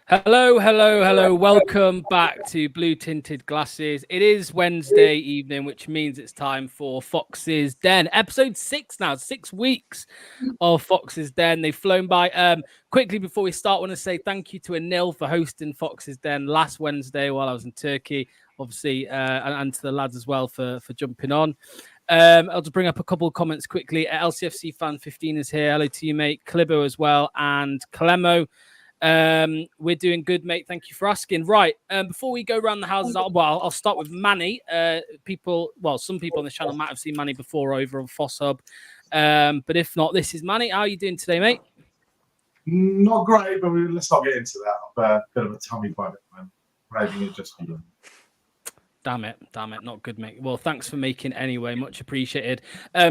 Hello, hello, hello. Welcome back to Blue Tinted Glasses. It is Wednesday evening, which means it's time for Fox's Den. Episode 6 now, 6 weeks of Fox's Den. They've flown by. Quickly before we start, I want to say thank you to Anil for hosting Fox's Den last Wednesday while I was in Turkey, obviously, and to the lads as well for jumping on. I'll just bring up a couple of comments quickly. LCFC fan 15 is here. Hello to you, mate. Clibo as well, and Clemo. We're doing good, mate. Thank you for asking. Right, before we go around the houses, I'll start with Manny. Some people on this channel might have seen Manny before over on Foss Hub, but if not, this is Manny. How are you doing today, mate? Not great, but let's not get into that. I've a bit of a tummy bug at the moment. Maybe it's just Damn it, not good, mate. Well, thanks for making anyway, much appreciated.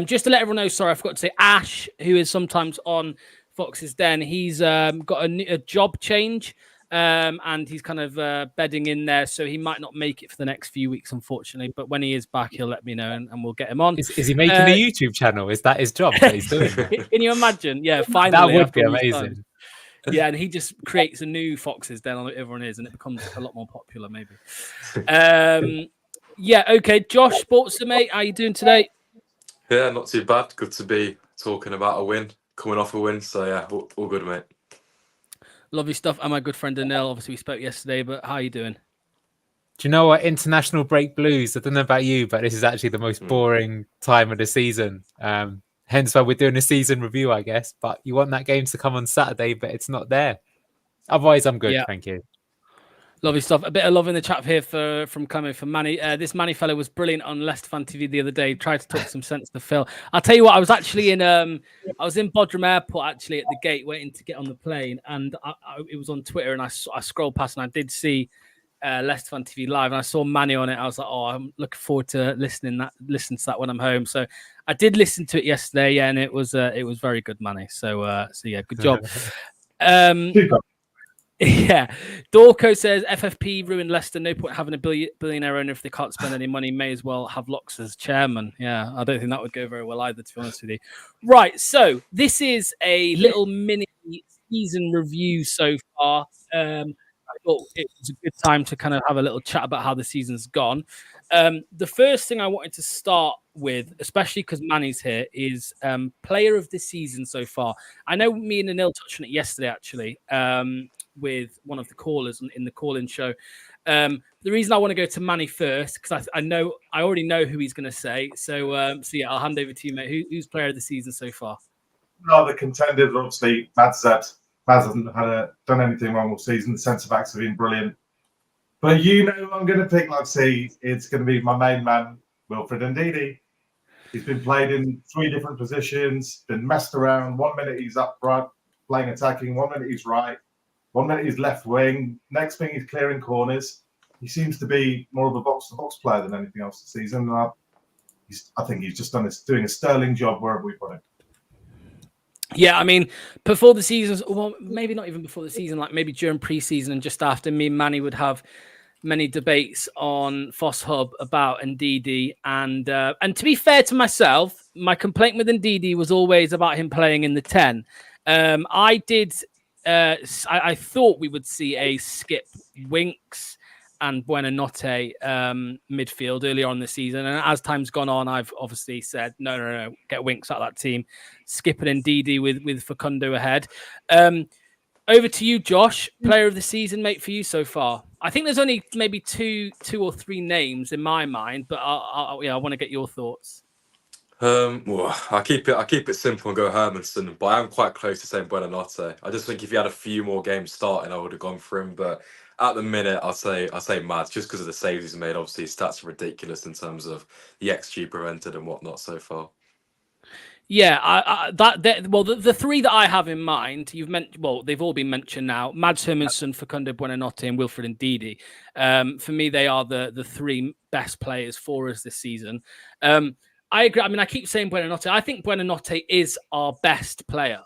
Just to let everyone know, sorry, I forgot to say, Ash, who is sometimes on Fox's Den, he's got a job change, and he's kind of bedding in there, so he might not make it for the next few weeks, unfortunately. But when he is back, he'll let me know, and we'll get him on. Is he making a YouTube channel? Is that his job that he's doing? Can you imagine? Yeah, finally. That would be amazing. Yeah, and he just creates a new Fox's Den on everyone is, and it becomes a lot more popular, maybe. Yeah, okay. Josh, Sportster, mate, how you doing today? Yeah, not too bad. Good to be talking about a win, coming off a win. So yeah, all good, mate. Lovely stuff. And my good friend Anil, obviously we spoke yesterday, but how are you doing? Do you know what? International break blues. I don't know about you, but this is actually the most boring time of the season. Hence why we're doing a season review, I guess. But you want that game to come on Saturday, but it's not there. Otherwise, I'm good. Yeah. Thank you. Lovely stuff. A bit of love in the chat here from Manny. This Manny fellow was brilliant on Leicester Fan TV the other day. Tried to talk some sense to Phil. I'll tell you what. I was actually in Bodrum Airport actually at the gate waiting to get on the plane, and it was on Twitter, and I scrolled past and I did see Leicester Fan TV live, and I saw Manny on it. I was like, oh, I'm looking forward to listening to that when I'm home. So I did listen to it yesterday, and it was very good, Manny. So yeah, good job. Yeah, Dorco says FFP ruined Leicester. No point having a billionaire owner if they can't spend any money. May as well have Locks as chairman. Yeah, I don't think that would go very well either, to be honest with you. Right, so this is a little mini season review so far. I thought it was a good time to kind of have a little chat about how the season's gone. The first thing I wanted to start with, especially because Manny's here, is player of the season so far. I know me and Anil touched on it yesterday, actually. With one of the callers in the call-in show. The reason I want to go to Manny first, because I already know who he's going to say. So yeah, I'll hand over to you, mate. Who's player of the season so far? No, the contenders, obviously, Mads hasn't done anything wrong all season. The centre-backs have been brilliant. But I'm going to pick, it's going to be my main man, Wilfred Ndidi. He's been played in 3 different positions, been messed around. 1 minute he's up front, playing attacking. 1 minute he's right. 1 minute he's left wing. Next thing he's clearing corners. He seems to be more of a box-to-box player than anything else this season. I think he's just doing a sterling job wherever we put him. Yeah, I mean, before the season, well, maybe not even before the season, like maybe during pre-season and just after, me and Manny would have many debates on Foss Hub about Ndidi. And to be fair to myself, my complaint with Ndidi was always about him playing in the 10. I thought we would see a Skip, Winks, and Buonanotte midfield earlier on the season. And as time's gone on, I've obviously said, no, get Winks out of that team. Skip and Ndidi with Facundo ahead. Over to you, Josh. Player of the season, mate, for you so far. I think there's only maybe two or three names in my mind, but I want to get your thoughts. Well, I'll keep it simple and go Hermanson, but I am quite close to saying Buonanotte. I just think if he had a few more games starting, I would have gone for him. But at the minute, I'll say Mads, just because of the saves he's made. Obviously, his stats are ridiculous in terms of the XG prevented and whatnot so far. Yeah, the 3 that I have in mind, they've all been mentioned now. Mads Hermansen, Facundo Buonanotte, and Wilfred Ndidi. For me, they are the 3 best players for us this season. I agree. I mean, I keep saying Buonanotte. I think Buonanotte is our best player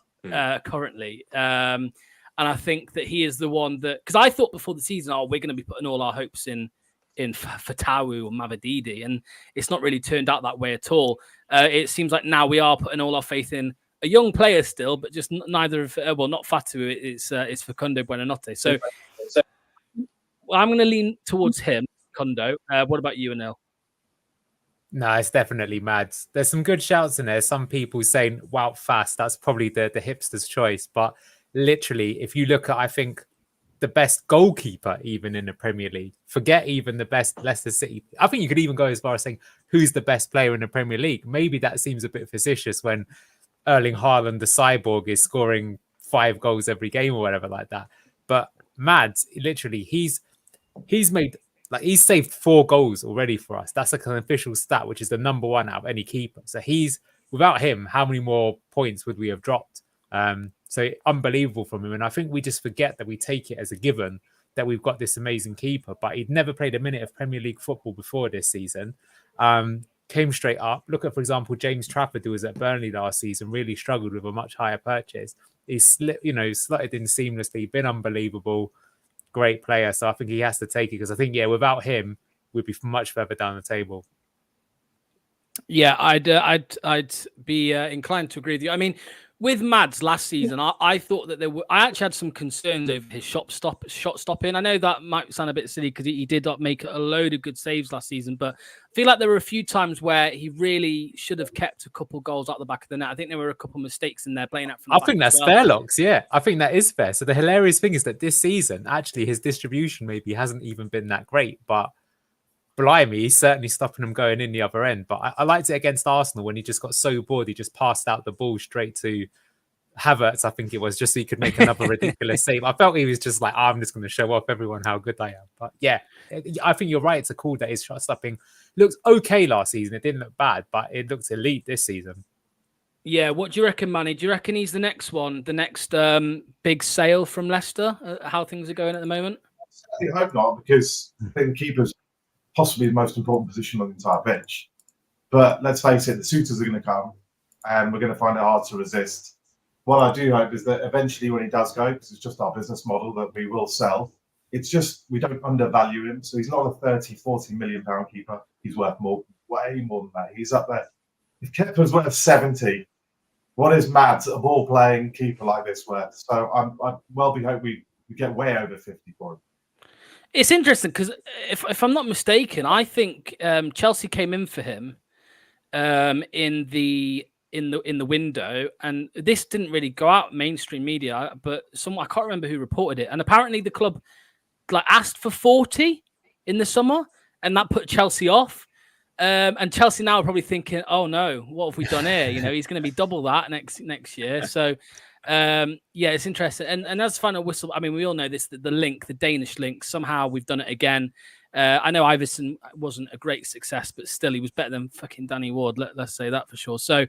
currently. And I think that he is the one that... Because I thought before the season, we're going to be putting all our hopes in Fatawu or Mavididi, and it's not really turned out that way at all. It seems like now we are putting all our faith in a young player still, but just neither of not Fatu. It's Facundo Buonanotte. So I'm going to lean towards him, Facundo. What about you, Anil? No, it's definitely Mads. There's some good shouts in there. Some people saying Wout Fast. That's probably the hipster's choice. But literally, if you look at, I think, the best goalkeeper even in the Premier League, forget even the best Leicester City. I think you could even go as far as saying who's the best player in the Premier League. Maybe that seems a bit facetious when Erling Haaland, the cyborg, is scoring 5 goals every game or whatever like that. But Mads, literally, he's made... Like, he's saved 4 goals already for us. That's like an official stat, which is the number 1 out of any keeper. So without him, how many more points would we have dropped? So unbelievable from him. And I think we just forget that we take it as a given that we've got this amazing keeper, but he'd never played a minute of Premier League football before this season. Came straight up. Look at, for example, James Trafford, who was at Burnley last season, really struggled with a much higher purchase. He's slotted in seamlessly, been unbelievable. Great player, so I think he has to take it because I think without him we'd be much further down the table. Yeah, I'd be inclined to agree with you. I mean, with Mads last season, I thought that I actually had some concerns over his shot stopping. I know that might sound a bit silly because he did not make a load of good saves last season, but I feel like there were a few times where he really should have kept a couple goals out the back of the net. I think there were a couple mistakes in there playing out from the back. I think that's fair, Locks. Yeah, I think that is fair. So the hilarious thing is that this season, actually, his distribution maybe hasn't even been that great, but blimey, he's certainly stopping them going in the other end. But I liked it against Arsenal when he just got so bored, he just passed out the ball straight to Havertz, I think it was, just so he could make another ridiculous save. I felt he was just like, I'm just going to show off everyone how good I am. But yeah, I think you're right. It's a call that his shot stopping looked okay last season. It didn't look bad, but it looks elite this season. Yeah, what do you reckon, Manny? Do you reckon he's the next one, the next big sale from Leicester? How things are going at the moment? I hope not, because I think keeper's possibly the most important position on the entire bench. But let's face it, the suitors are going to come, and we're going to find it hard to resist. What I do hope is that eventually when he does go, because it's just our business model that we will sell, it's just we don't undervalue him. So he's not a 30, 40 million pound keeper. He's worth more, way more than that. He's up there. If Kepa's worth 70, what is Mads, a ball-playing keeper like this, worth? So I hope we get way over 50 for him. It's interesting because if I'm not mistaken, I think Chelsea came in for him in the window, and this didn't really go out mainstream media, but I can't remember who reported it, and apparently the club asked for 40 in the summer, and that put Chelsea off. And Chelsea now are probably thinking, "Oh no, what have we done here? He's going to be double that next year." So, it's interesting. And as final whistle, I mean, we all know this: the link, the Danish link. Somehow we've done it again. I know Iverson wasn't a great success, but still, he was better than fucking Danny Ward. Let's say that for sure. So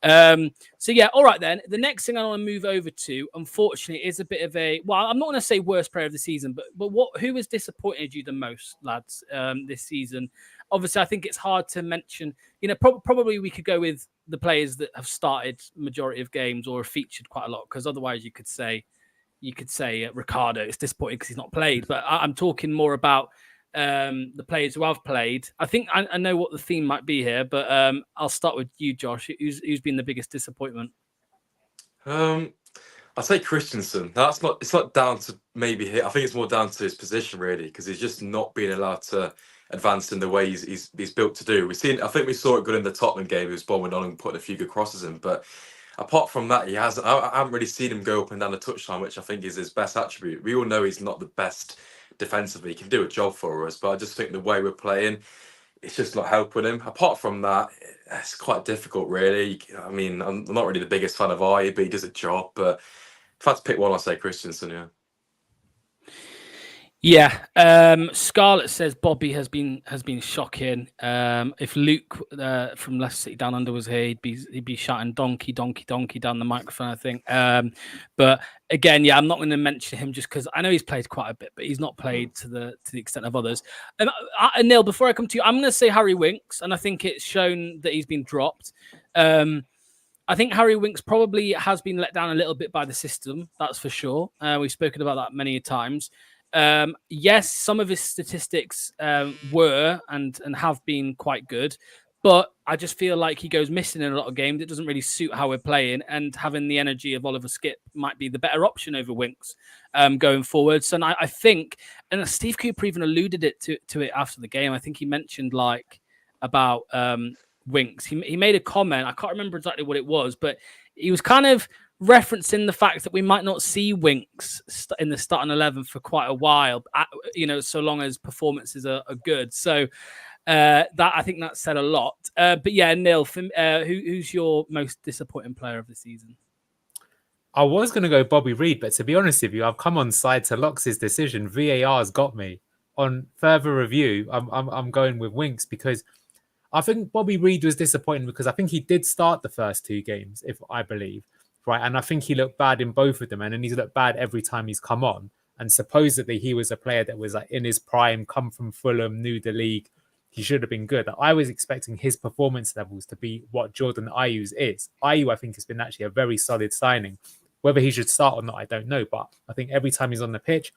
yeah, all right then. The next thing I want to move over to, unfortunately, is a bit of a I'm not going to say worst player of the season, but who has disappointed you the most, lads, this season? Obviously, I think it's hard to mention. Probably we could go with the players that have started majority of games or have featured quite a lot, because otherwise you could say Ricardo. It's disappointing because he's not played, but I'm talking more about the players who have played. I think I know what the theme might be here, but I'll start with you, Josh. Who's been the biggest disappointment? I'd say Christensen. It's not down to maybe him. I think it's more down to his position, really, because he's just not being allowed to advance in the way he's built to do. I think we saw it good in the Tottenham game. He was bombing on and putting a few good crosses in, but apart from that, I haven't really seen him go up and down the touchline, which I think is his best attribute. We all know he's not the best defensively. He can do a job for us, but I just think the way we're playing, it's just not helping him. Apart from that, it's quite difficult, really. I mean, I'm not really the biggest fan of Aye, but he does a job. But if I had to pick one, I'd say Christensen, yeah. Yeah, Scarlett says Bobby has been shocking. If Luke from Leicester City Down Under was here, he'd be shouting donkey down the microphone, I think. But again, I'm not going to mention him just because I know he's played quite a bit, but he's not played to the extent of others. And Neil, before I come to you, I'm going to say Harry Winks, and I think it's shown that he's been dropped. I think Harry Winks probably has been let down a little bit by the system, that's for sure. We've spoken about that many times. Yes, some of his statistics were and have been quite good, But I just feel like he goes missing in a lot of games. It doesn't really suit how we're playing, and having the energy of Oliver Skipp might be the better option over Winks going forward. So I think, and Steve Cooper even alluded to it after the game. I think he mentioned about Winks. He made a comment. I can't remember exactly what it was, but he was kind of referencing the fact that we might not see Winks in the starting 11 for quite a while, so long as performances are good. So that I think that said a lot. But yeah, Neil, who's your most disappointing player of the season? I was going to go Bobby Reid, but to be honest with you, I've come on side to Lox's decision. VAR's got me. On further review, I'm going with Winks because I think Bobby Reid was disappointing because I think he did start the first 2 games, if I believe, right? And I think he looked bad in both of them, and then he's looked bad every time he's come on. And supposedly he was a player that was in his prime, come from Fulham, knew the league. He should have been good. I was expecting his performance levels to be what Jordan Ayew's is. Ayew, I think, has been actually a very solid signing. Whether he should start or not, I don't know. But I think every time he's on the pitch,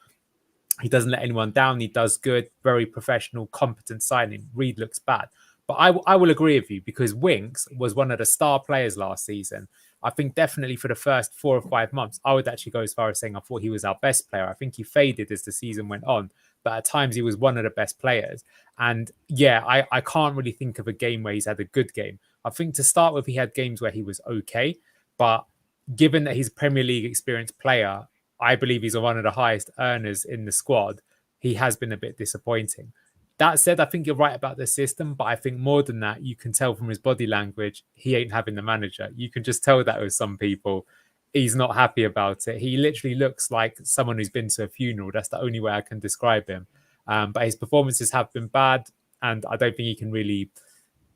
he doesn't let anyone down. He does good, very professional, competent signing. Reid looks bad. But I will agree with you because Winks was one of the star players last season. I think definitely for the first 4 or 5 months, I would actually go as far as saying I thought he was our best player. I think he faded as the season went on, but at times he was one of the best players. And yeah, I can't really think of a game where he's had a good game. I think to start with, he had games where he was okay, but given that he's a Premier League experienced player, I believe he's one of the highest earners in the squad. He has been a bit disappointing. That said, I think you're right about the system, but I think more than that, you can tell from his body language, he ain't having the manager. You can just tell that with some people. He's not happy about it. He literally looks like someone who's been to a funeral. That's the only way I can describe him. But his performances have been bad, and I don't think he can really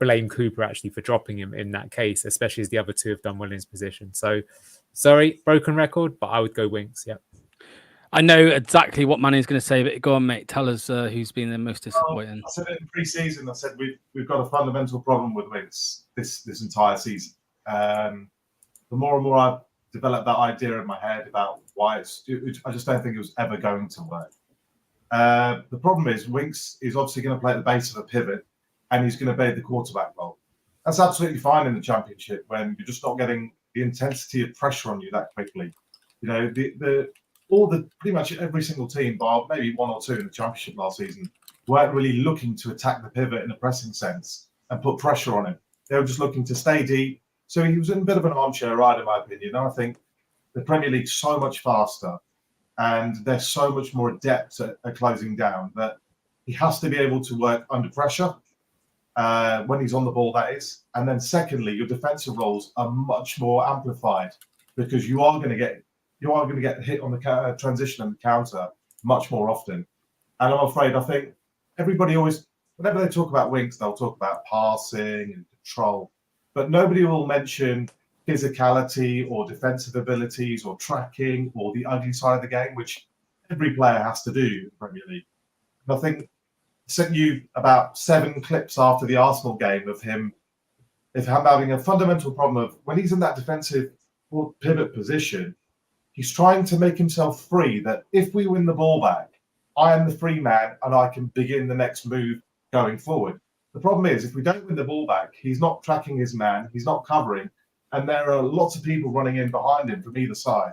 blame Cooper actually for dropping him in that case, especially as the other 2 have done well in his position. So, sorry, broken record, but I would go Winks, yeah. I know exactly what Manny's going to say, but go on, mate. Tell us who's been the most disappointing. I said it in pre-season. I said we've got a fundamental problem with Winks this entire season. The more and more I've developed that idea in my head about why I just don't think it was ever going to work. The problem is Winks is obviously going to play at the base of a pivot, and he's going to play the quarterback role. That's absolutely fine in the Championship when you're just not getting the intensity of pressure on you that quickly. You know, pretty much every single team, bar maybe 1 or 2 in the Championship last season, weren't really looking to attack the pivot in a pressing sense and put pressure on him. They were just looking to stay deep. So he was in a bit of an armchair ride, in my opinion. And I think the Premier League's so much faster and they're so much more adept at closing down that he has to be able to work under pressure when he's on the ball, that is. And then secondly, your defensive roles are much more amplified because you are going to get hit on the transition and the counter much more often. And I'm afraid, I think everybody always, whenever they talk about Winks, they'll talk about passing and control, but nobody will mention physicality or defensive abilities or tracking or the ugly side of the game, which every player has to do in the Premier League. And I think I sent you about 7 clips after the Arsenal game of him having a fundamental problem of when he's in that defensive or pivot position, he's trying to make himself free, that if we win the ball back, I am the free man and I can begin the next move going forward. The problem is, if we don't win the ball back, he's not tracking his man, he's not covering, and there are lots of people running in behind him from either side.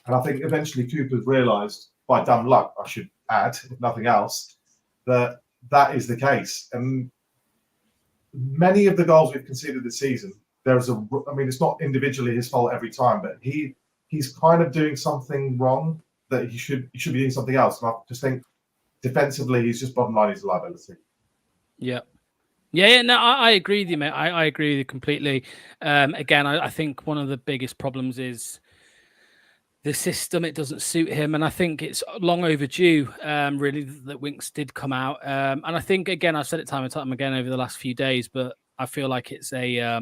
And I think eventually Cooper's realised, by dumb luck, I should add, if nothing else, that is the case. And many of the goals we've conceded this season, it's not individually his fault every time, but he's kind of doing something wrong that he should be doing something else. And I just think defensively, he's just bottom line, he's a liability. Yeah. Yeah, no, I agree with you, mate. I agree with you completely. Again, I think one of the biggest problems is the system. It doesn't suit him, and I think it's long overdue, really, that Winks did come out. And I think, again, I've said it time and time again over the last few days, but I feel like it's a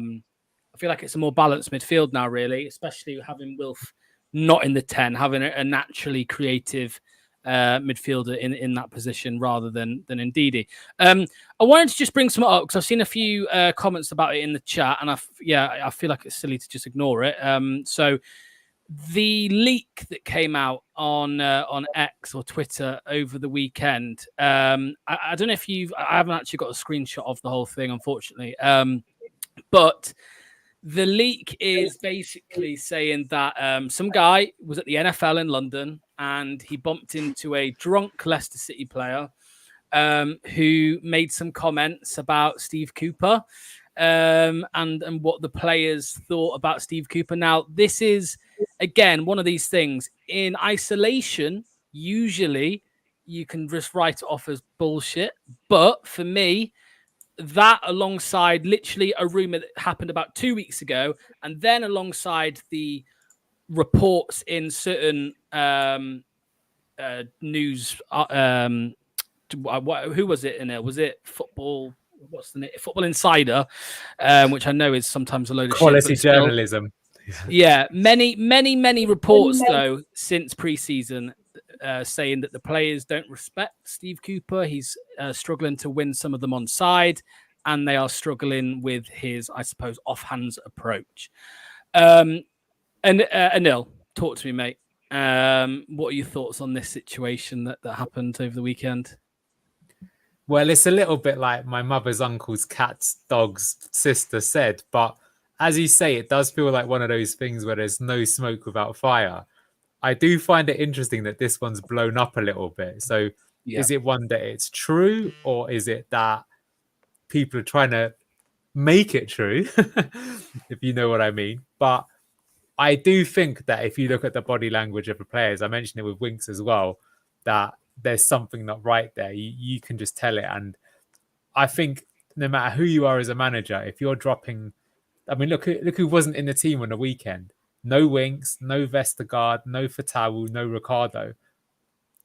more balanced midfield now, really, especially having Wilf not in the 10, having a naturally creative midfielder in that position rather than Ndidi. I wanted to just bring some up because I've seen a few comments about it in the chat, and I feel like it's silly to just ignore it. So the leak that came out on X or Twitter over the weekend. I don't know if I haven't actually got a screenshot of the whole thing, unfortunately. But the leak is basically saying that some guy was at the NFL in London and he bumped into a drunk Leicester City player who made some comments about Steve Cooper and what the players thought about Steve Cooper. Now, this is, again, one of these things. In isolation, usually you can just write it off as bullshit. But for me, that alongside literally a rumor that happened about 2 weeks ago, and then alongside the reports in certain news, who was it in there? Was it Football? What's the name? Football Insider, which I know is sometimes a load of quality shit, journalism. Yeah, many reports though since preseason saying that the players don't respect Steve Cooper. He's struggling to win some of them on side, and they are struggling with his, I suppose, offhands approach. And Anil, talk to me, mate. What are your thoughts on this situation that happened over the weekend? Well, it's a little bit like my mother's uncle's cat's dog's sister said, but as you say, it does feel like one of those things where there's no smoke without fire. I do find it interesting that this one's blown up a little bit. So is it one that it's true, or is it that people are trying to make it true, if you know what I mean? But I do think that if you look at the body language of the players, I mentioned it with Winks as well, that there's something not right there. You can just tell it. And I think no matter who you are as a manager, if you're dropping, I mean, look who wasn't in the team on the weekend. No Winks, no Vestergaard, no Fatawu, no Ricardo.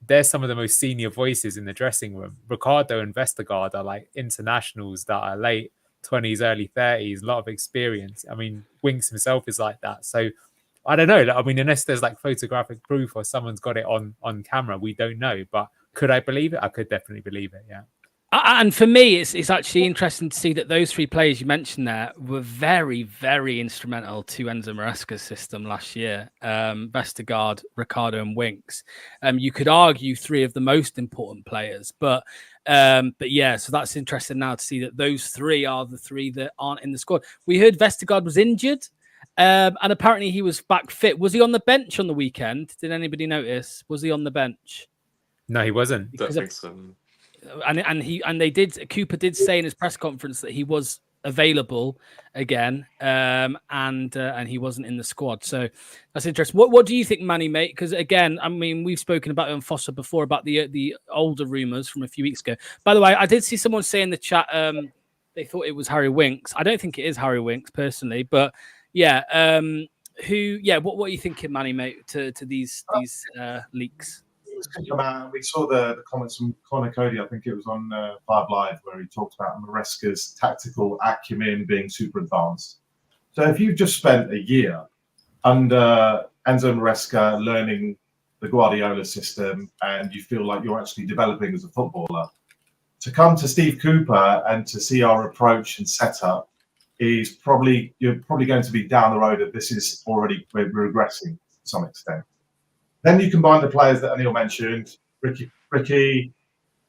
They're some of the most senior voices in the dressing room. Ricardo and Vestergaard are like internationals that are late 20s, early 30s, a lot of experience. I mean, Winks himself is like that. So I don't know. I mean, unless there's like photographic proof or someone's got it on camera, we don't know. But could I believe it? I could definitely believe it. Yeah. And for me, it's actually interesting to see that those three players you mentioned there were very, very instrumental to Enzo Maresca's system last year. Vestergaard, Ricardo, and Winks. You could argue three of the most important players, but yeah. So that's interesting now to see that those three are the three that aren't in the squad. We heard Vestergaard was injured, and apparently he was back fit. Was he on the bench on the weekend? Did anybody notice? Was he on the bench? No, he wasn't. Don't think so. Cooper did say in his press conference that he was available again, and he wasn't in the squad. So that's interesting. What do you think, Manny, mate? Because again, I mean, we've spoken about it on Foster before about the older rumors from a few weeks ago. By the way, I did see someone say in the chat they thought it was Harry Winks. I don't think it is Harry Winks personally, but yeah. What are you thinking, Manny, mate, to these leaks? We saw the comments from Conor Cody, I think it was on 5 Live, where he talked about Maresca's tactical acumen being super advanced. So if you've just spent a year under Enzo Maresca learning the Guardiola system and you feel like you're actually developing as a footballer, to come to Steve Cooper and to see our approach and setup you're probably going to be down the road of this is already regressing to some extent. Then you combine the players that Anil mentioned, Ricky,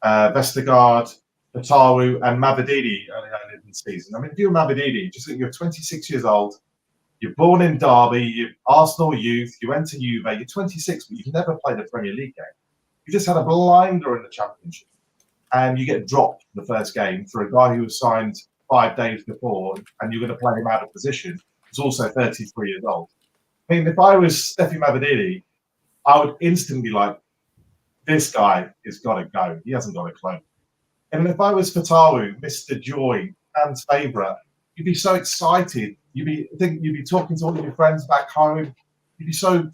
Vestergaard, Fatawu, and Mavididi early on in the season. I mean, if you're Mavididi, just think you're 26 years old, you're born in Derby, you're Arsenal youth, you went to Juve, you're 26, but you've never played a Premier League game. You just had a blinder in the Championship, and you get dropped in the first game for a guy who was signed 5 days before, and you're going to play him out of position, who's also 33 years old. I mean, if I was Steffi Mavididi, I would instantly be like, this guy has got to go. He hasn't got a clue. And if I was Fatawu, Mr. Joy, Dan's favourite, you'd be so excited. You'd be talking to all of your friends back home. You'd be so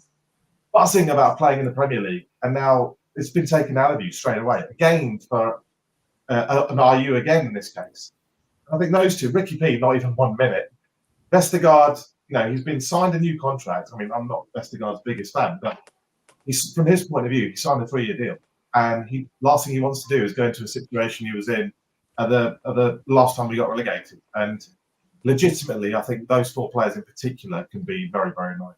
buzzing about playing in the Premier League. And now it's been taken out of you straight away. Again, for an RU again in this case. I think those two, Ricky P, not even 1 minute. Vestergaard, he's been signed a new contract. I mean, I'm not Vestergaard's biggest fan, but from his point of view, he signed a 3-year deal, and last thing he wants to do is go into a situation he was in at the last time we got relegated. And legitimately, I think those 4 players in particular can be very, very nice.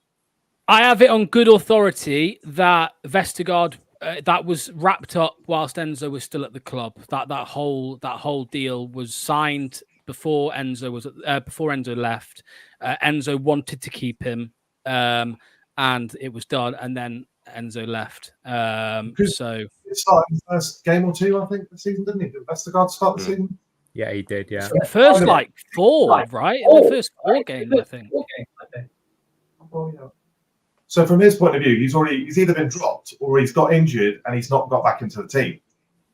I have it on good authority that Vestergaard that was wrapped up whilst Enzo was still at the club. That whole deal was signed before Enzo left. Enzo wanted to keep him, and it was done. And then Enzo left. So it started in the first game or two, I think, the season, didn't he? Did Vestergaard start the season? Yeah, he did. Yeah. the first like four, right? The first four games, I think. Oh, yeah. So from his point of view, he's either been dropped or he's got injured and he's not got back into the team.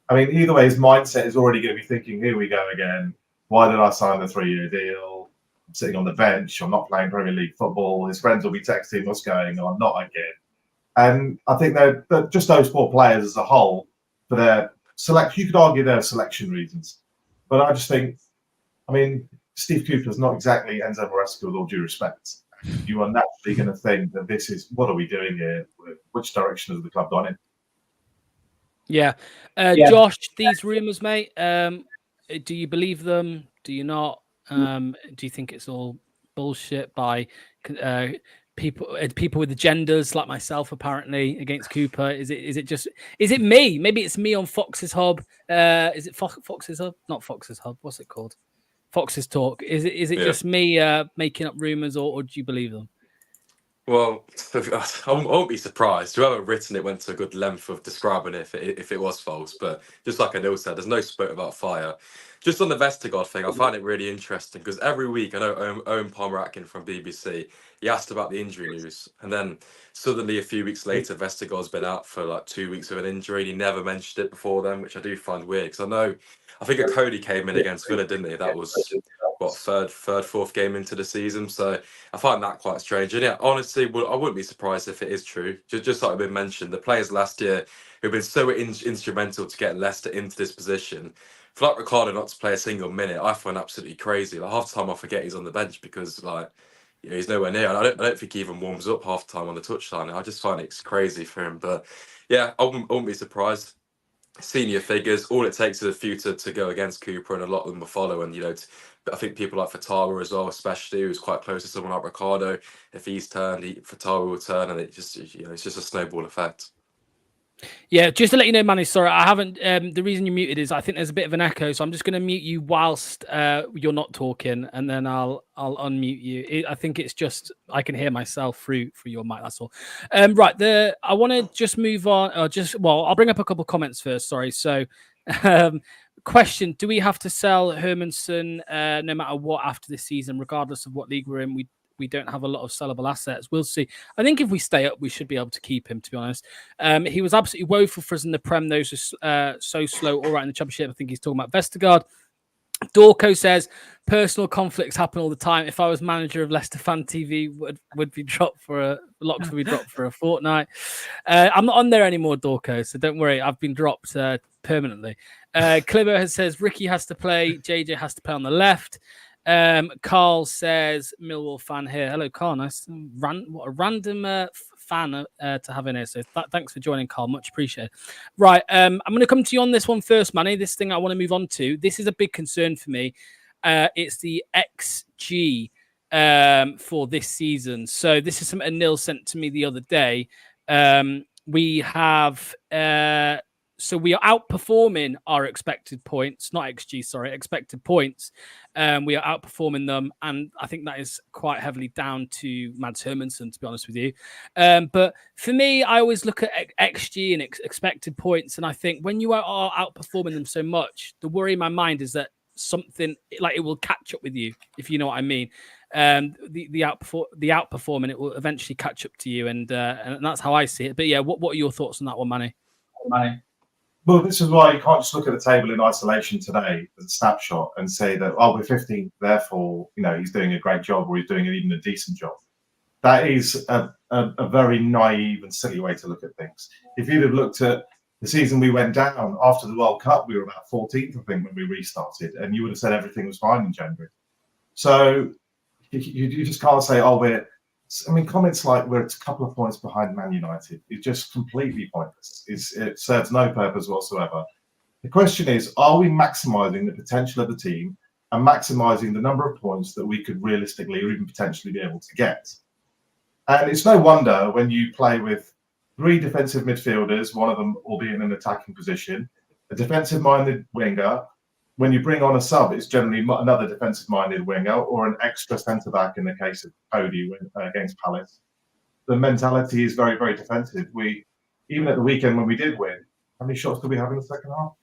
I mean, either way, his mindset is already going to be thinking, here we go again. Why did I sign the 3-year deal? I'm sitting on the bench. I'm not playing Premier League football. His friends will be texting, what's going on? Not again. And I think they're just those 4 players as a whole, for their selection, you could argue they're selection reasons. But I just think, I mean, Steve Cooper's not exactly Enzo Maresca, with all due respect. You are naturally going to think that this is, what are we doing here? Which direction has the club gone in? Yeah. Josh, these rumours, mate, do you believe them? Do you not? Do you think it's all bullshit by people with agendas like myself, apparently, against Cooper? Is it me? Maybe it's me on Fox's Hub. Is it Fox's Hub? Not Fox's Hub. What's it called? Fox's Talk. Is it just me making up rumours, or do you believe them? Well, I won't be surprised. Whoever written it went to a good length of describing it if it was false. But just like Anil said, there's no smoke without fire. Just on the Vestergaard thing, I find it really interesting because every week, I know Owen Palmer-Atkin from BBC, he asked about the injury news. And then suddenly a few weeks later, Vestergaard's been out for like 2 weeks with an injury. He never mentioned it before then, which I do find weird because I think a Cody came in against Villa, didn't he? That was what, third, fourth game into the season. So I find that quite strange. And yeah, honestly, I wouldn't be surprised if it is true. Just like I've been mentioned, the players last year who've been so instrumental to get Leicester into this position, for like Ricardo not to play a single minute, I find absolutely crazy. Like half the time I forget he's on the bench because like, you know, he's nowhere near. I don't think he even warms up half the time on the touchline. I just find it's crazy for him. But yeah, I wouldn't be surprised. Senior figures, all it takes is a few to go against Cooper, and a lot of them will follow. And you know, I think people like Fatawa as well, especially, who's quite close to someone like Ricardo. If he's turned, Fatawa will turn, and it's just a snowball effect. Yeah, just to let you know, Manny, sorry, I haven't. The reason you muted is I think there's a bit of an echo, so I'm just going to mute you whilst you're not talking, and then I'll unmute you. I think it's just I can hear myself through your mic. That's all. Right. I want to just move on. I'll bring up a couple of comments first. Sorry. So, question: do we have to sell Hermanson no matter what after this season, regardless of what league we're in? We don't have a lot of sellable assets. We'll see. I think if we stay up, we should be able to keep him, to be honest. He was absolutely woeful for us in the Prem, though, so slow. All right in the Championship. I think he's talking about Vestergaard. Dorco says, personal conflicts happen all the time. If I was manager of Leicester Fan TV, would be dropped locks would be dropped for a fortnight. I'm not on there anymore, Dorco, so don't worry. I've been dropped permanently. Clivo says, Ricky has to play. JJ has to play on the left. Carl says, Millwall fan here. Hello, Carl. Nice. What a random fan to have in here. So thanks for joining, Carl. Much appreciated. Right. I'm going to come to you on this one first, Manny. This thing I want to move on to. This is a big concern for me. It's the XG for this season. So this is something Neil sent to me the other day. We are outperforming our expected points, not XG, sorry, expected points. We are outperforming them. And I think that is quite heavily down to Mads Hermansen, to be honest with you. But for me, I always look at XG and expected points. And I think when you are outperforming them so much, the worry in my mind is that something like it will catch up with you, if you know what I mean. The outperforming, it will eventually catch up to you. And that's how I see it. But yeah, what are your thoughts on that one, Manny? Well, this is why you can't just look at the table in isolation today as a snapshot and say that, we're 15th, therefore, he's doing a great job or he's doing even a decent job. That is a very naive and silly way to look at things. If you'd have looked at the season we went down after the World Cup, we were about 14th, I think, when we restarted, and you would have said everything was fine in January. So you just can't say, comments like we're a couple of points behind Man United is just completely pointless. It serves no purpose whatsoever. The question is, are we maximising the potential of the team and maximising the number of points that we could realistically or even potentially be able to get? And it's no wonder when you play with 3 defensive midfielders, one of them albeit in an attacking position, a defensive-minded winger. When you bring on a sub, it's generally another defensive-minded winger or an extra centre-back in the case of Cody against Palace. The mentality is very, very defensive. Even at the weekend when we did win, how many shots did we have in the second half?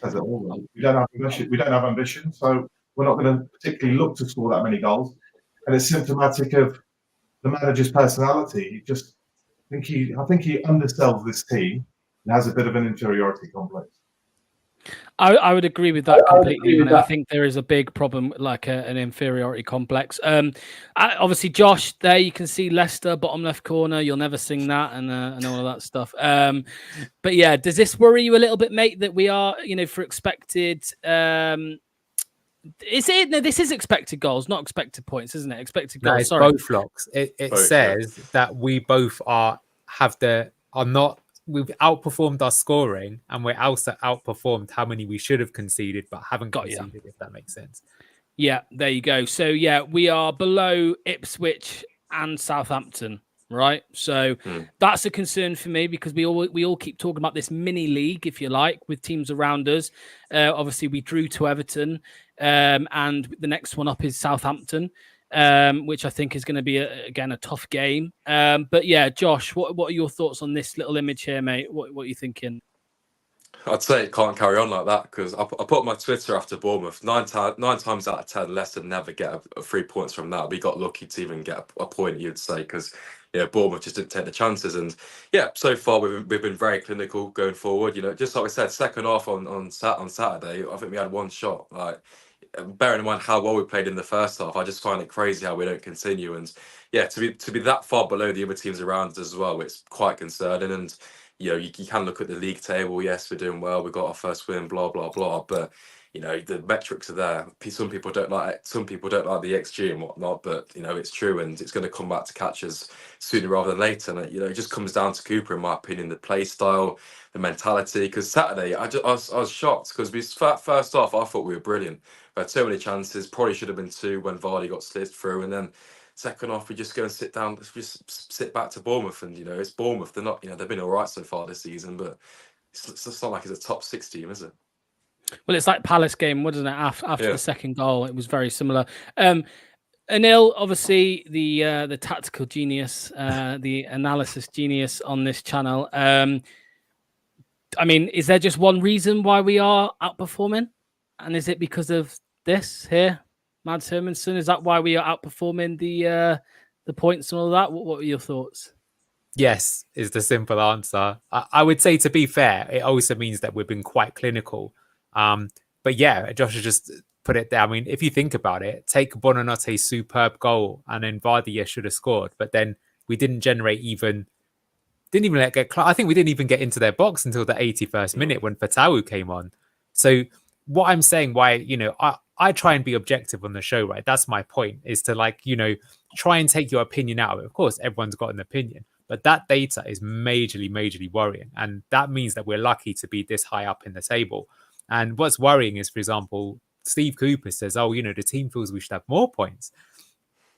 Says it all. We don't have ambition, so we're not going to particularly look to score that many goals. And it's symptomatic of the manager's personality. I think he undersells this team and has a bit of an inferiority complex. I would agree with that completely. I think there is a big problem, like an inferiority complex. Obviously, Josh, there you can see Leicester, bottom left corner. You'll never sing that and all of that stuff. But yeah, does this worry you a little bit, mate, that we are, for expected... This is expected goals, not expected points, isn't it? Expected goals. No, it's sorry. both locks. It says that we both we've outperformed our scoring, and we're also outperformed how many we should have conceded, but haven't conceded, if that makes sense. Yeah, there you go. So yeah, we are below Ipswich and Southampton, right? So that's a concern for me, because we all keep talking about this mini league, if you like, with teams around us. Obviously, we drew to Everton, and the next one up is Southampton, which I think is going to be again a tough game. But yeah, Josh, what are your thoughts on this little image here, mate? What are you thinking? I'd say it can't carry on like that, because I put on my Twitter after Bournemouth, 9 times out of 10, Leicester never get 3 points from that. We got lucky to even get a point, you'd say, because Bournemouth just didn't take the chances. And yeah, so far we've been very clinical going forward. Just like we said, second half on Saturday, I think we had 1 shot. Like, bearing in mind how well we played in the first half, I just find it crazy how we don't continue. And yeah, to be that far below the other teams around us as well, it's quite concerning. And you can look at the league table. Yes, we're doing well. We got our first win. Blah blah blah. But the metrics are there. Some people don't like it. Some people don't like the XG and whatnot. But it's true, and it's going to come back to catch us sooner rather than later. And it just comes down to Cooper, in my opinion, the play style, the mentality. Because Saturday, I was shocked, because first off, I thought we were brilliant. We had so many chances. Probably should have been 2 when Vardy got slid through, and then second off, we just go and sit down, just sit back to Bournemouth. And it's Bournemouth. They're not, they've been all right so far this season, but it's not like it's a top 6 team, is it? Well, it's like Palace game, wasn't it? After the second goal, it was very similar. Anil, obviously the tactical genius, the analysis genius on this channel. I mean, is there just one reason why we are outperforming? And is it because of this here, Mads Hermansen? Is that why we are outperforming the points and all that? What are your thoughts? Yes, is the simple answer. I would say, to be fair, it also means that we've been quite clinical. But yeah, Josh has just put it there. I mean, if you think about it, take Bonanote's superb goal, and then Vardy should have scored, but then we didn't even I think we didn't even get into their box until the 81st minute when Fatawu came on. So what I'm saying, why, I try and be objective on the show, right? That's my point, is to try and take your opinion out of it. Of course, everyone's got an opinion, but that data is majorly worrying. And that means that we're lucky to be this high up in the table. And what's worrying is, for example, Steve Cooper says, the team feels we should have more points.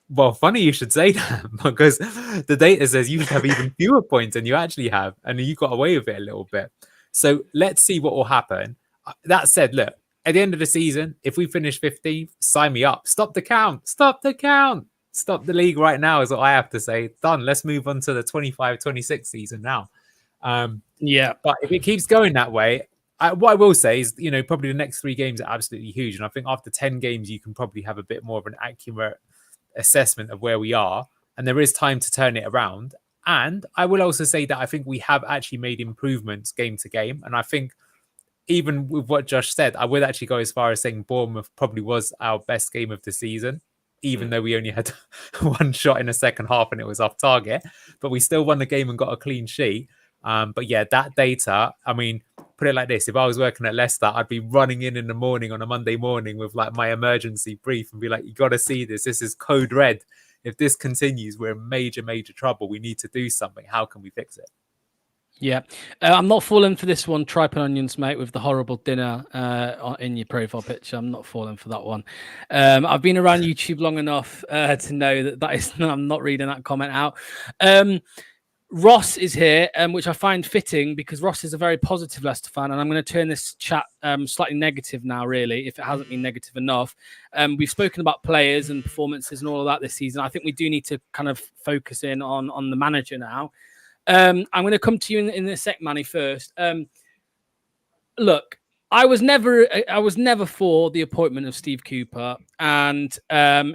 Well, funny you should say that, because the data says you should have even fewer points than you actually have, and you got away with it a little bit. So let's see what will happen. That said, look, at the end of the season, if we finish 15th, sign me up. Stop the count. Stop the count. Stop the league right now is what I have to say. Done. Let's move on to the 25-26 season now. Yeah. But if it keeps going that way, what I will say is, probably the next 3 games are absolutely huge. And I think after 10 games, you can probably have a bit more of an accurate assessment of where we are. And there is time to turn it around. And I will also say that I think we have actually made improvements game to game. And I think, even with what Josh said, I would actually go as far as saying Bournemouth probably was our best game of the season, even though we only had 1 shot in the second half and it was off target. But we still won the game and got a clean sheet. But yeah, that data, I mean, put it like this. If I was working at Leicester, I'd be running in the morning on a Monday morning with my emergency brief and be like, you got to see this. This is code red. If this continues, we're in major trouble. We need to do something. How can we fix it? Yeah, I'm not falling for this one. Tripe and onions, mate, with the horrible dinner in your profile picture. I'm not falling for that one. I've been around YouTube long enough to know that is. I'm not reading that comment out. Ross is here, which I find fitting because Ross is a very positive Leicester fan, and I'm going to turn this chat slightly negative now, really, if it hasn't been negative enough. We've spoken about players and performances and all of that this season. I think we do need to kind of focus in on the manager now. I'm going to come to you in a sec, Manny, first. Look, I was never for the appointment of Steve Cooper, and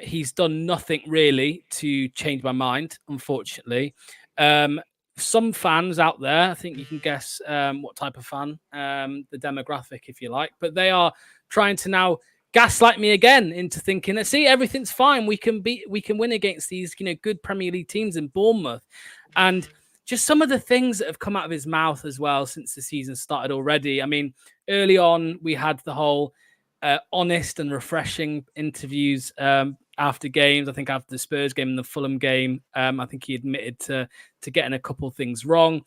he's done nothing really to change my mind, unfortunately. Some fans out there, I think you can guess what type of fan, the demographic, if you like, but they are trying to now gaslight me again into thinking that, see, everything's fine. We can win against these, good Premier League teams in Bournemouth. And just some of the things that have come out of his mouth as well since the season started already. I mean, early on, we had the whole honest and refreshing interviews after games. I think after the Spurs game and the Fulham game, I think he admitted to getting a couple of things wrong.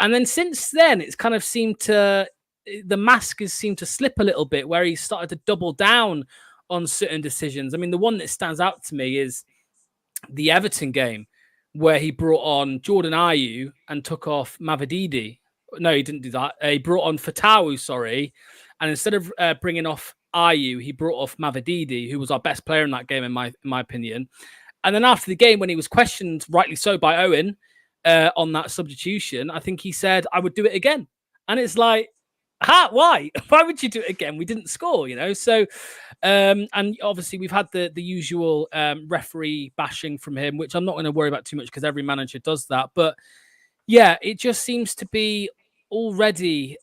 And then since then, it's kind of the mask has seemed to slip a little bit where he started to double down on certain decisions. I mean, the one that stands out to me is the Everton game where he brought on Jordan Ayew and took off Mavididi. No, he didn't do that. He brought on Fatawu, sorry. And instead of bringing off Ayew, he brought off Mavididi, who was our best player in that game, in my opinion. And then after the game, when he was questioned, rightly so, by Owen on that substitution, I think he said, I would do it again. And it's like, why? Why would you do it again? We didn't score, So, and obviously we've had the usual referee bashing from him, which I'm not going to worry about too much because every manager does that. But yeah, it just seems to be already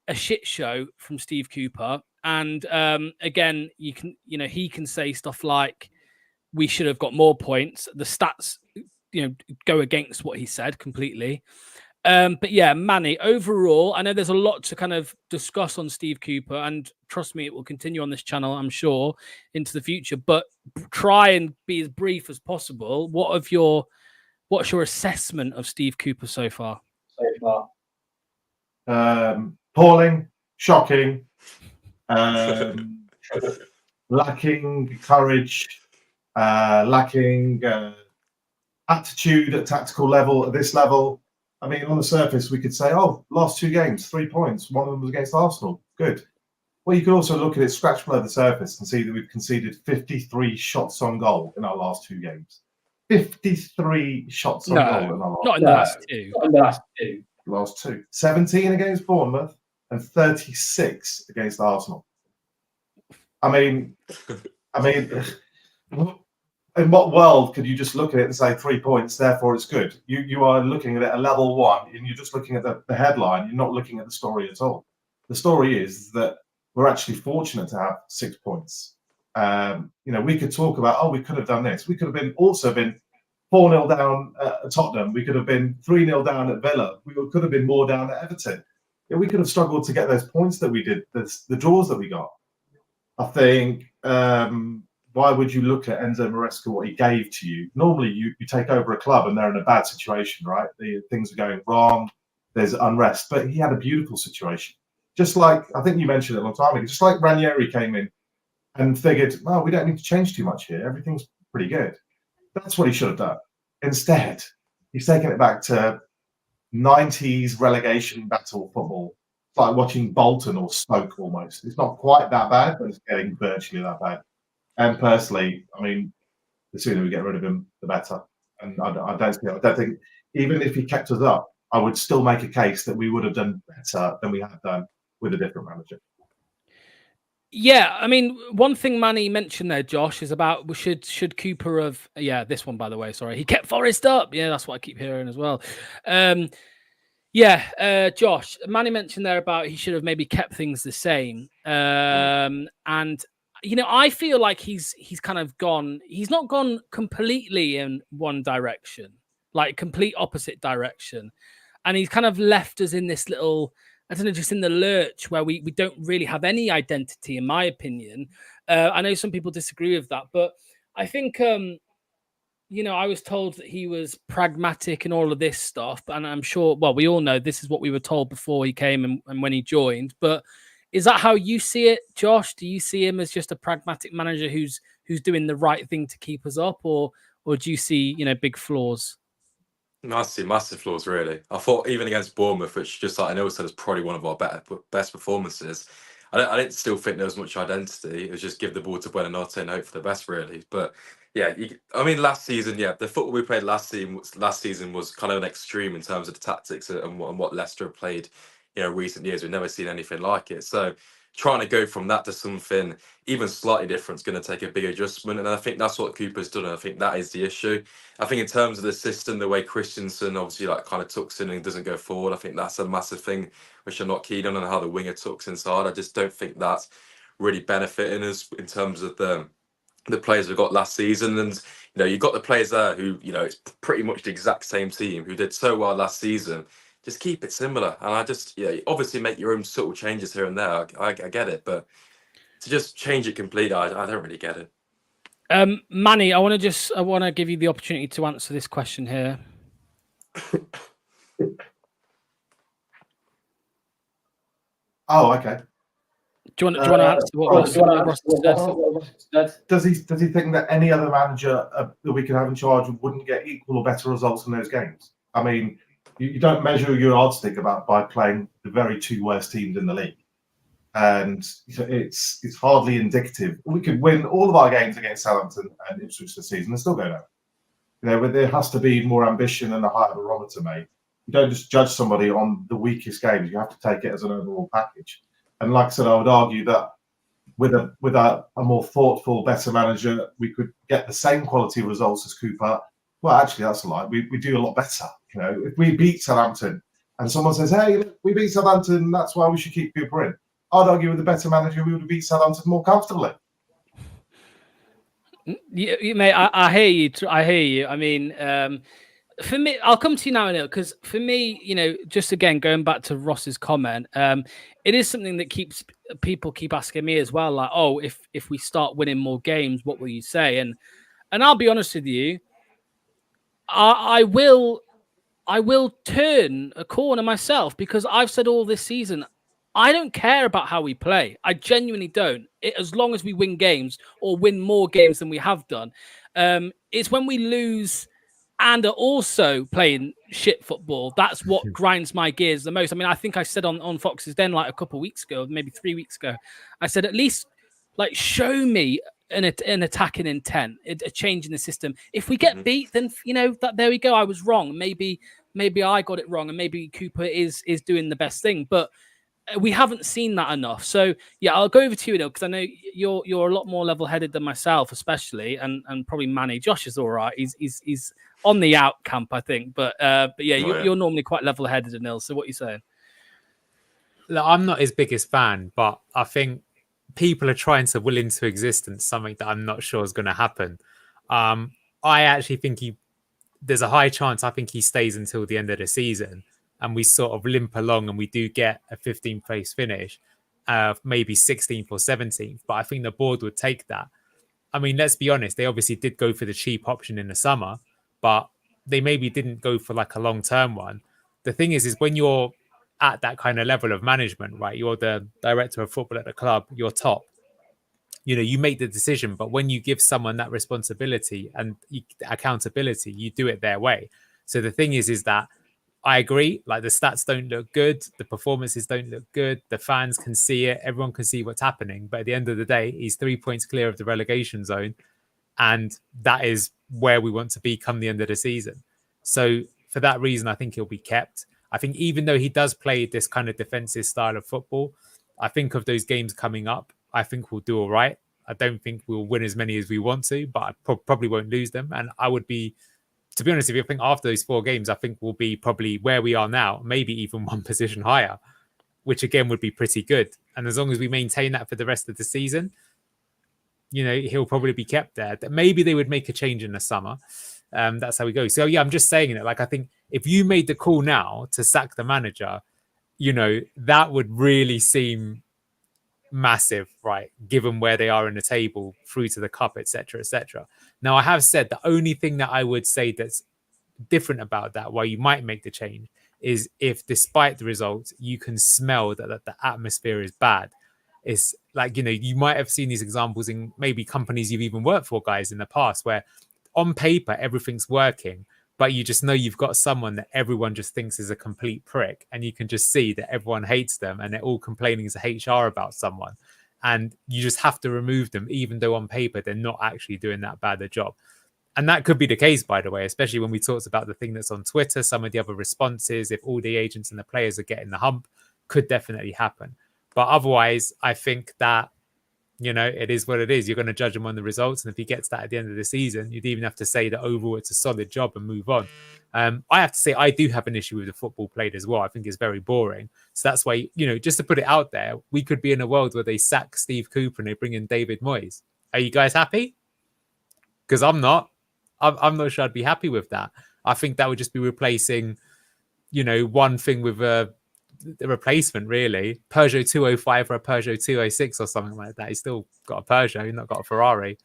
a shit show from Steve Cooper. And again, he can say stuff like, we should have got more points. The stats, go against what he said completely. But yeah, Manny, overall, I know there's a lot to kind of discuss on Steve Cooper, and trust me, it will continue on this channel, I'm sure, into the future. But try and be as brief as possible. What's your assessment of Steve Cooper so far? Appalling, shocking, lacking courage, lacking attitude at tactical level, at this level. I mean, on the surface, we could say, last 2 games, 3 points. One of them was against Arsenal. Good. Well, you could also look at it, scratch below the surface, and see that we've conceded 53 shots on goal in our last 2 games. 53 shots on goal in our last last two. 17 against Bournemouth and 36 against Arsenal. I mean, in what world could you just look at it and say 3 points, therefore it's good? You are looking at it at level 1, and you're just looking at the headline. You're not looking at the story at all. The story is that we're actually fortunate to have 6 points. We could talk about, we could have done this. We could have also been 4-0 down at Tottenham. We could have been 3-0 down at Villa. We could have been more down at Everton. We could have struggled to get those points that we did, the draws that we got. I think, why would you look at Enzo Maresca, what he gave to you? Normally, you take over a club and they're in a bad situation, right? Things are going wrong. There's unrest. But he had a beautiful situation. Just like, I think you mentioned it a long time ago, just like Ranieri came in and figured, we don't need to change too much here. Everything's pretty good. That's what he should have done. Instead, he's taken it back to 90s relegation battle football. It's like watching Bolton or Stoke almost. It's not quite that bad, but it's getting virtually that bad. And personally, I mean, the sooner we get rid of him, the better. And I don't think, even if he kept us up, I would still make a case that we would have done better than we have done with a different manager. Yeah, I mean, one thing Manny mentioned there, Josh, is about should Cooper have... Yeah, this one, by the way, sorry. He kept Forest up. Yeah, that's what I keep hearing as well. Josh, Manny mentioned there about he should have maybe kept things the same. And, I feel like he's kind of gone... He's not gone completely in one direction, like complete opposite direction. And he's kind of left us in this little... I don't know, just in the lurch where we don't really have any identity, in my opinion. I know some people disagree with that, but I think I was told that he was pragmatic and all of this stuff, and I'm sure, well, we all know this is what we were told before he came and when he joined. But is that how you see it, Josh? Do you see him as just a pragmatic manager who's doing the right thing to keep us up, or do you see, big flaws? Massive flaws, really. I thought even against Bournemouth, which just like I know said is probably one of our best performances. I didn't still think there was much identity. It was just give the ball to Buonanotte and hope for the best, really. But yeah, last season, the football we played last season was kind of an extreme in terms of the tactics and what Leicester have played, recent years. We've never seen anything like it. So trying to go from that to something even slightly different is going to take a big adjustment, and I think that's what Cooper's done. And I think that is the issue. I think in terms of the system, the way Christensen obviously kind of tucks in and doesn't go forward, I think that's a massive thing which I'm not keen on, and how the winger tucks inside. I just don't think that's really benefiting us in terms of the players we got last season. And you got the players there who it's pretty much the exact same team who did so well last season. Just keep it similar, and I just obviously make your own subtle changes here and there. I get it, but to just change it completely, I don't really get it. Manny, I want to give you the opportunity to answer this question here. Oh, okay. Do you want to answer what Ross said? Does he think that any other manager that we could have in charge wouldn't get equal or better results in those games? I mean, you don't measure your yardstick by playing the very two worst teams in the league, and it's hardly indicative. We could win all of our games against Southampton and Ipswich this season and still go down. But there has to be more ambition and a higher barometer, mate. You don't just judge somebody on the weakest games. You have to take it as an overall package. And like I said, I would argue that with a more thoughtful, better manager, we could get the same quality results as Cooper. Well, actually, that's a lie. We do a lot better. If we beat Southampton and someone says, "Hey, look, we beat Southampton, that's why we should keep Cooper in," I'd argue with a better manager, we would have beat Southampton more comfortably. Mate, I hear you. I hear you. I mean, for me, I'll come to you now, Anil, because for me, just again going back to Ross's comment, it is something that people keep asking me as well. Like, oh, if we start winning more games, what will you say? And I'll be honest with you, I will turn a corner myself, because I've said all this season, I don't care about how we play. I genuinely don't. As long as we win games or win more games than we have done. It's when we lose and are also playing shit football, that's what grinds my gears the most. I mean, I think I said on Fox's Den like a couple of weeks ago, maybe 3 weeks ago, I said, at least show me an attacking intent, a change in the system. If we get beat, then that there we go. I was wrong. Maybe I got it wrong, and maybe Cooper is doing the best thing, but we haven't seen that enough. So yeah, I'll go over to you, Neil, because I know you're a lot more level-headed than myself, especially, and probably Manny. Josh is all right. He's on the out camp, I think, but yeah, you're normally quite level-headed, Neil. So what are you saying? Look, I'm not his biggest fan, but I think people are trying to will into existence something that I'm not sure is going to happen. I actually think there's a high chance I think he stays until the end of the season, and we sort of limp along and we do get a 15th place finish, maybe 16th or 17th. But I think the board would take that. I mean, let's be honest, they obviously did go for the cheap option in the summer, but they maybe didn't go for like a long-term one. The thing is when you're at that kind of level of management, right? You're the director of football at the club, you're top. You make the decision, but when you give someone that responsibility and accountability, you do it their way. So the thing is that I agree, like the stats don't look good, the performances don't look good, the fans can see it, everyone can see what's happening. But at the end of the day, he's 3 points clear of the relegation zone, and that is where we want to be come the end of the season. So for that reason, I think he'll be kept. I think even though he does play this kind of defensive style of football, I think of those games coming up, I think we'll do all right. I don't think we'll win as many as we want to, but I probably won't lose them. And I would be, to be honest, if you think after those 4 games, I think we'll be probably where we are now, maybe even one position higher, which again would be pretty good. And as long as we maintain that for the rest of the season, he'll probably be kept there. Maybe they would make a change in the summer. That's how we go. So yeah, I'm just saying it. Like, I think if you made the call now to sack the manager, that would really seem massive, right? Given where they are in the table, through to the cup, etc., etc. Now, I have said the only thing that I would say that's different about that, why you might make the change, is if despite the results, you can smell that the atmosphere is bad. It's like, you might have seen these examples in maybe companies you've even worked for, guys, in the past, where on paper everything's working, but you just know you've got someone that everyone just thinks is a complete prick, and you can just see that everyone hates them and they're all complaining to HR about someone, and you just have to remove them, even though on paper they're not actually doing that bad a job. And that could be the case, by the way, especially when we talked about the thing that's on Twitter, some of the other responses, if all the agents and the players are getting the hump, could definitely happen. But otherwise, I think that, it is what it is. You're going to judge him on the results. And if he gets that at the end of the season, you'd even have to say that overall it's a solid job and move on. I have to say, I do have an issue with the football played as well. I think it's very boring. So that's why, just to put it out there, we could be in a world where they sack Steve Cooper and they bring in David Moyes. Are you guys happy? Because I'm not. I'm not sure I'd be happy with that. I think that would just be replacing, one thing with the replacement, really. Peugeot 205 for a Peugeot 206 or something like that. He's still got a Peugeot, he's not got a Ferrari.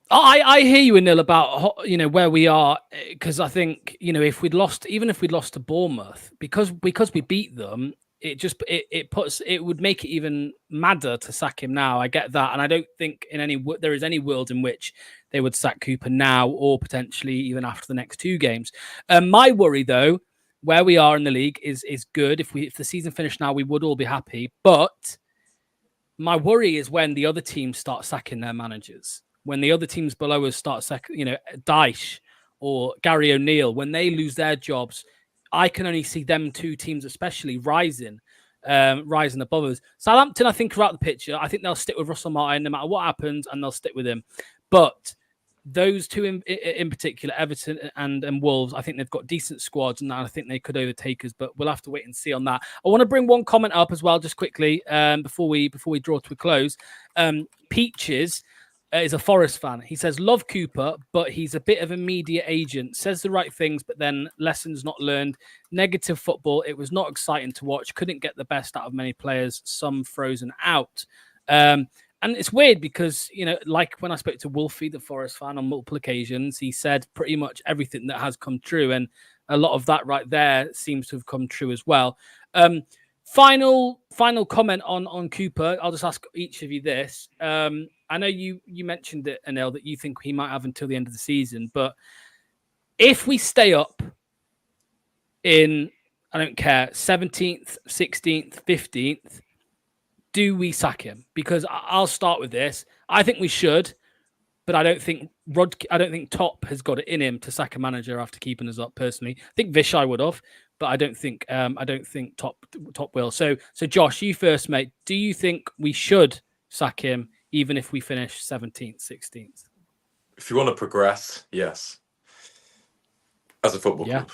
I hear you, Anil, about where we are, because I think if we'd lost to Bournemouth, because we beat them, it would make it even madder to sack him now. I get that, and I don't think there is any world in which they would sack Cooper now or potentially even after the next two games. My worry, though, where we are in the league is good. If the season finished now, we would all be happy. But my worry is when the other teams start sacking their managers, when the other teams below us start sacking, Dyche or Gary O'Neill, when they lose their jobs. I can only see them two teams especially rising above us. Southampton, I think, are out the picture. I think they'll stick with Russell Martin no matter what happens, and they'll stick with him. But those two in particular, Everton and Wolves, I think they've got decent squads, and I think they could overtake us. But we'll have to wait and see on that. I want to bring one comment up as well, just quickly, before we draw to a close. Peaches is a Forest fan. He says, love Cooper, but he's a bit of a media agent. Says the right things, but then lessons not learned. Negative football. It was not exciting to watch. Couldn't get the best out of many players. Some frozen out. And it's weird because, like when I spoke to Wolfie, the Forest fan, on multiple occasions, he said pretty much everything that has come true. And a lot of that right there seems to have come true as well. Final comment on Cooper. I'll just ask each of you this. I know you mentioned it, Anil, that you think he might have until the end of the season. But if we stay up in, I don't care, 17th, 16th, 15th, do we sack him? Because I'll start with this. I think we should, but I don't think Top has got it in him to sack a manager after keeping us up. Personally, I think Vishai would have, but I don't think Top will. So Josh, you first, mate. Do you think we should sack him even if we finish 17th, 16th? If you want to progress, yes. As a football club.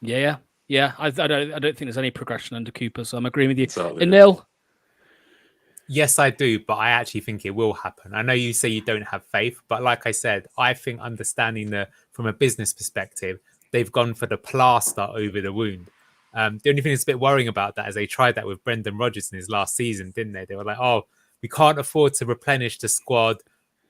Yeah. I don't think there's any progression under Cooper, so I'm agreeing with you. Exactly. Anil? Yes, I do, but I actually think it will happen. I know you say you don't have faith, but like I said, I think understanding from a business perspective, they've gone for the plaster over the wound. The only thing that's a bit worrying about that is they tried that with Brendan Rodgers in his last season, didn't they? They were like, oh, we can't afford to replenish the squad.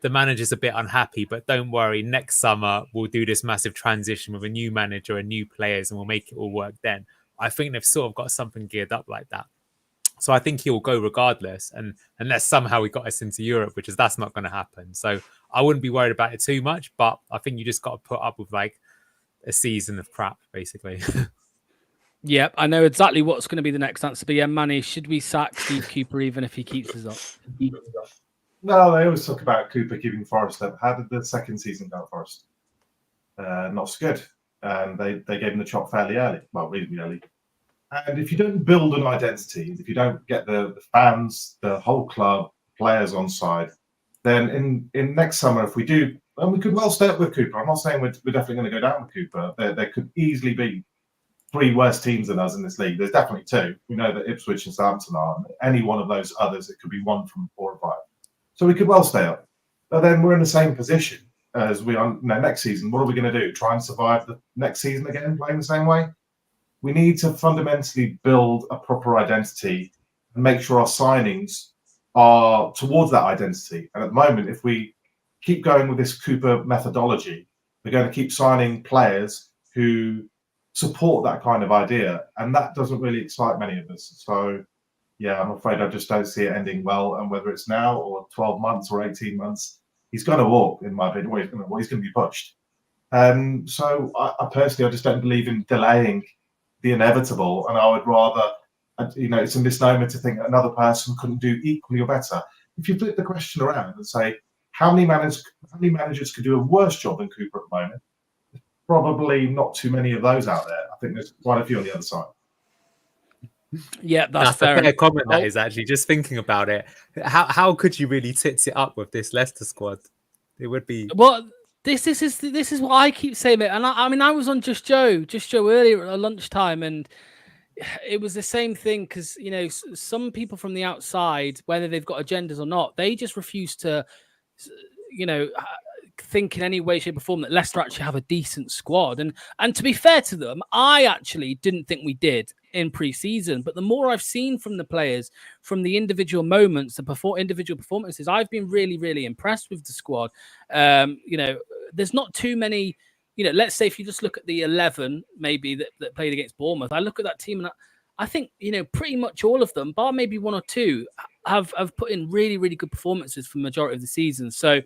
The manager's a bit unhappy, but don't worry. Next summer, we'll do this massive transition with a new manager and new players, and we'll make it all work then. I think they've sort of got something geared up like that. So I think he'll go regardless, and unless somehow he got us into Europe, that's not going to happen. So I wouldn't be worried about it too much, but I think you just got to put up with like a season of crap, basically. Yep, I know exactly what's going to be the next answer. But yeah, Manny, should we sack Steve Cooper even if he keeps us up? No, they always talk about Cooper keeping Forest up. How did the second season go at Forest? Not so good. They gave him the chop fairly early. Well, reasonably early. And if you don't build an identity, if you don't get the fans, the whole club, players on side, then in next summer, if we do, and we could well stay up with Cooper. I'm not saying we're definitely going to go down with Cooper. There could easily be 3 worse teams than us in this league. There's definitely 2. We know that Ipswich and Southampton are. And any one of those others, it could be 1 from 4 or 5. So we could well stay up. But then we're in the same position as we are next season. What are we going to do? Try and survive the next season again, playing the same way? We need to fundamentally build a proper identity and make sure our signings are towards that identity. And at the moment, if we keep going with this Cooper methodology, we're going to keep signing players who support that kind of idea, and that doesn't really excite many of us. So yeah, I'm afraid I just don't see it ending well. And whether it's now or 12 months or 18 months, he's going to walk, in my opinion, or he's going to be pushed. So I personally, I just don't believe in delaying the inevitable, and I would rather, it's a misnomer to think another person couldn't do equally or better. If you flip the question around and say, how many managers could do a worse job than Cooper at the moment? Probably not too many of those out there. I think there's quite a few on the other side. Yeah, that's a fair. fair comment. That is actually, just thinking about it. How could you really tits it up with this Leicester squad? It would be This is what I keep saying, mate. And I mean, I was on Just Joe earlier at lunchtime, and it was the same thing because some people from the outside, whether they've got agendas or not, they just refuse to, think in any way, shape, or form that Leicester actually have a decent squad. And to be fair to them, I actually didn't think we did in pre-season. But the more I've seen from the players, from the individual moments, the individual performances, I've been really, really impressed with the squad. There's not too many. Let's say if you just look at the 11 maybe that played against Bournemouth, I look at that team and I think pretty much all of them, bar maybe one or two, have put in really, really good performances for the majority of the season. So,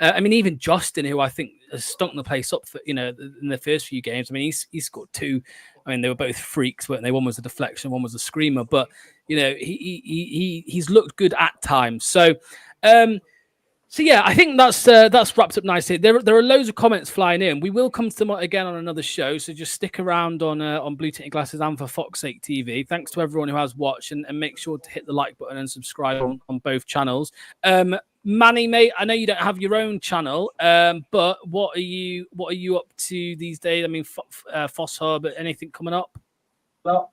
I mean, even Justin, who I think has stunk the place up for in the first few games. I mean, he scored two. I mean, they were both freaks, weren't they? One was a deflection, one was a screamer. But he's looked good at times. So. So yeah, I think that's wrapped up nicely. There are loads of comments flying in. We will come to them again on another show, so just stick around on Blue Tinted Glasses and for Fox Sake TV. Thanks to everyone who has watched, and make sure to hit the like button and subscribe on both channels. Manny, mate, I know you don't have your own channel, but what are you up to these days? I mean, Foss Hub, anything coming up? Well,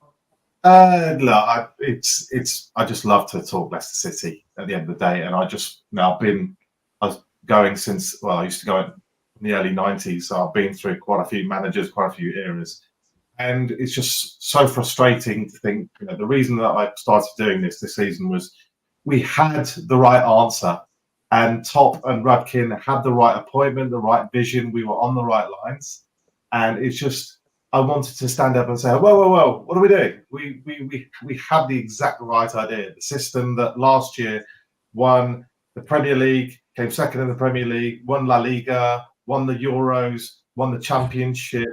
look, I just love to talk Leicester City at the end of the day, and I was going since, I used to go in the early 90s, so I've been through quite a few managers, quite a few eras. And it's just so frustrating to think, the reason that I started doing this season was we had the right answer, and Top and Rudkin had the right appointment, the right vision. We were on the right lines. And it's just, I wanted to stand up and say, whoa, what are we doing? We had the exact right idea. The system that last year won the Premier League, came second in the Premier League, won La Liga, won the Euros, won the Championship.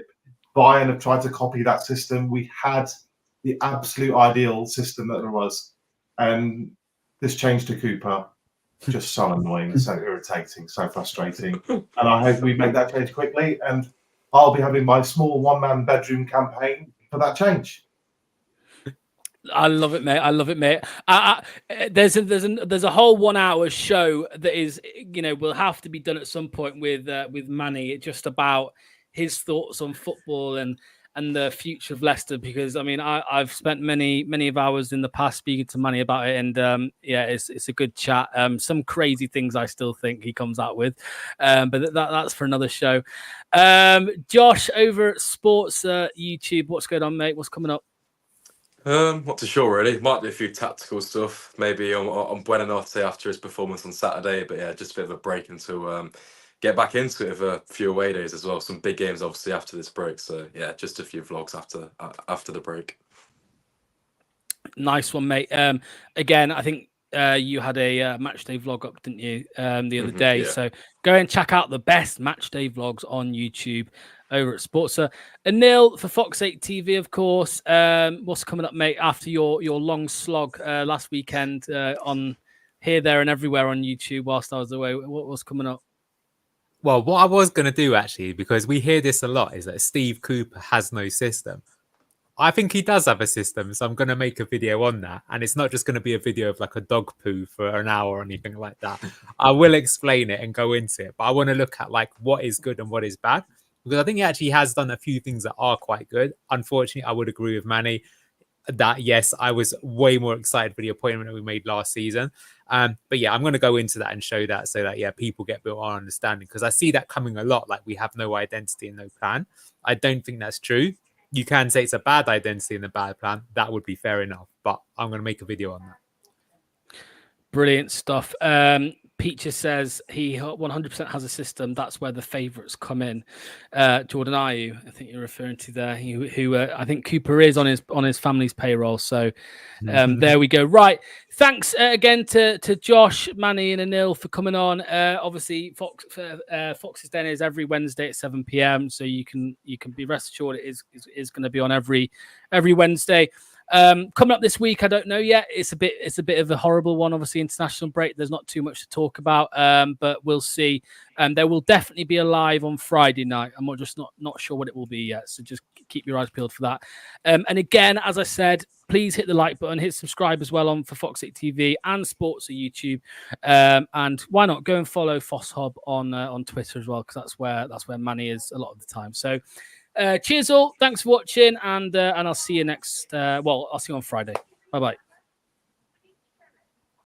Bayern have tried to copy that system. We had the absolute ideal system that there was. And this change to Cooper, just so annoying, so irritating, so frustrating. And I hope we make that change quickly. And I'll be having my small one-man bedroom campaign for that change. I love it, mate. There's a whole 1 hour show that is, will have to be done at some point with Manny, just about his thoughts on football and the future of Leicester. Because I mean, I've spent many of hours in the past speaking to Manny about it, and it's a good chat. Some crazy things I still think he comes out with, but that's for another show. Josh over at Sports YouTube, what's going on, mate? What's coming up? Not too sure really. Might be a few tactical stuff, maybe on Buonanotte after his performance on Saturday. But yeah, just a bit of a break until get back into it with a few away days as well. Some big games obviously after this break. So yeah, just a few vlogs after the break. Nice one, mate. Again, I think you had a match day vlog up, didn't you, the other day? Yeah. So go and check out the best match day vlogs on YouTube over at Sportsa. Anil for Fox 8 TV, of course. What's coming up, mate, after your long slog last weekend on Here, There and Everywhere on YouTube whilst I was away? What was coming up? Well, what I was going to do, actually, because we hear this a lot, is that Steve Cooper has no system. I think he does have a system, so I'm going to make a video on that. And it's not just going to be a video of like a dog poo for an hour or anything like that. I will explain it and go into it, but I want to look at like what is good and what is bad. Because I think he actually has done a few things that are quite good. Unfortunately, I would agree with Manny that, yes, I was way more excited for the appointment that we made last season. But yeah, I'm going to go into that and show that so that, yeah, people get a bit more understanding. Because I see that coming a lot, like we have no identity and no plan. I don't think that's true. You can say it's a bad identity and a bad plan. That would be fair enough. But I'm going to make a video on that. Brilliant stuff. Peacher says he 100% has a system. That's where the favourites come in. Jordan, are you? I think you're referring to there. Who I think Cooper is on his family's payroll. So there we go. Right. Thanks again to Josh, Manny, and Anil for coming on. Obviously, Fox's Den is every Wednesday at 7 p.m. So you can be rest assured it is going to be on every Wednesday. Coming up this week, I don't know yet. It's a bit of a horrible one. Obviously, international break. There's not too much to talk about, but we'll see. There will definitely be a live on Friday night. I'm just not sure what it will be yet. So just keep your eyes peeled for that. And again, as I said, please hit the like button, hit subscribe as well for Fox 8 TV and Sports on YouTube. And why not go and follow Foss Hub on Twitter as well, because that's where Manny is a lot of the time. So. Cheers all. Thanks for watching, and I'll see you next. I'll see you on Friday. Bye bye.